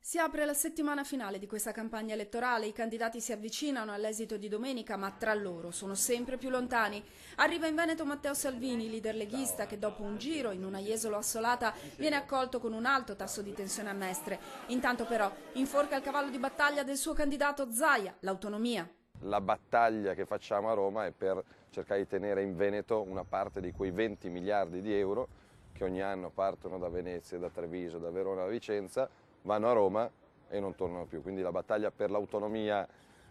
Si apre la settimana finale di questa campagna elettorale, i candidati si avvicinano all'esito di domenica, ma tra loro sono sempre più lontani. Arriva in Veneto Matteo Salvini, leader leghista, che dopo un giro in una Jesolo assolata viene accolto con un alto tasso di tensione a Mestre. Intanto però inforca il cavallo di battaglia del suo candidato Zaia, l'autonomia. La battaglia che facciamo a Roma è per cercare di tenere in Veneto una parte di quei 20 miliardi di euro che ogni anno partono da Venezia, da Treviso, da Verona, da Vicenza, vanno a Roma e non tornano più. Quindi la battaglia per l'autonomia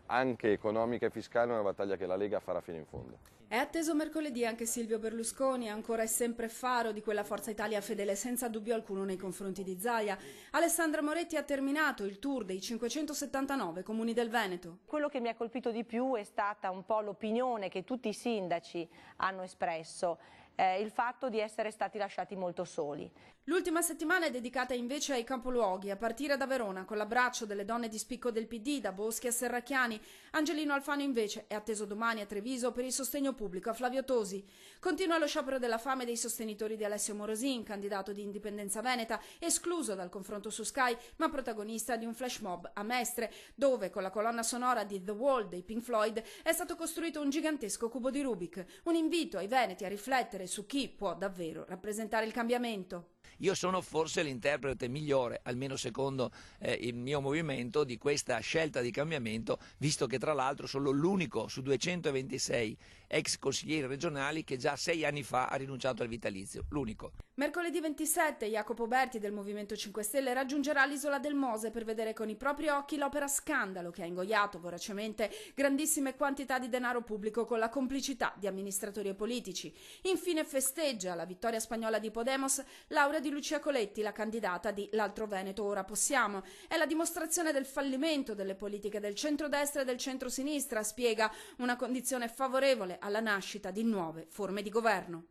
anche economica e fiscale è una battaglia che la Lega farà fino in fondo. È atteso mercoledì anche Silvio Berlusconi, ancora e sempre faro di quella Forza Italia fedele senza dubbio alcuno nei confronti di Zaia. Alessandra Moretti ha terminato il tour dei 579 comuni del Veneto. Quello che mi ha colpito di più è stata un po' l'opinione che tutti i sindaci hanno espresso, il fatto di essere stati lasciati molto soli. L'ultima settimana è dedicata invece ai capoluoghi, a partire da Verona, con l'abbraccio delle donne di spicco del PD, da Boschi a Serracchiani. Angelino Alfano invece è atteso domani a Treviso per il sostegno pubblico a Flavio Tosi. Continua lo sciopero della fame dei sostenitori di Alessio Morosin, candidato di Indipendenza Veneta, escluso dal confronto su Sky, ma protagonista di un flash mob a Mestre, dove con la colonna sonora di The Wall dei Pink Floyd è stato costruito un gigantesco cubo di Rubik, un invito ai veneti a riflettere su chi può davvero rappresentare il cambiamento. Io sono forse l'interprete migliore, almeno secondo il mio movimento, di questa scelta di cambiamento, visto che tra l'altro sono l'unico su 226 ex consiglieri regionali che già 6 anni fa ha rinunciato al vitalizio, l'unico. Mercoledì 27 Jacopo Berti del Movimento 5 Stelle raggiungerà l'isola del Mose per vedere con i propri occhi l'opera scandalo che ha ingoiato voracemente grandissime quantità di denaro pubblico con la complicità di amministratori e politici. Infine festeggia la vittoria spagnola di Podemos laurea di Lucia Coletti, la candidata di L'Altro Veneto Ora Possiamo. È la dimostrazione del fallimento delle politiche del centrodestra e del centrosinistra, spiega, una condizione favorevole alla nascita di nuove forme di governo.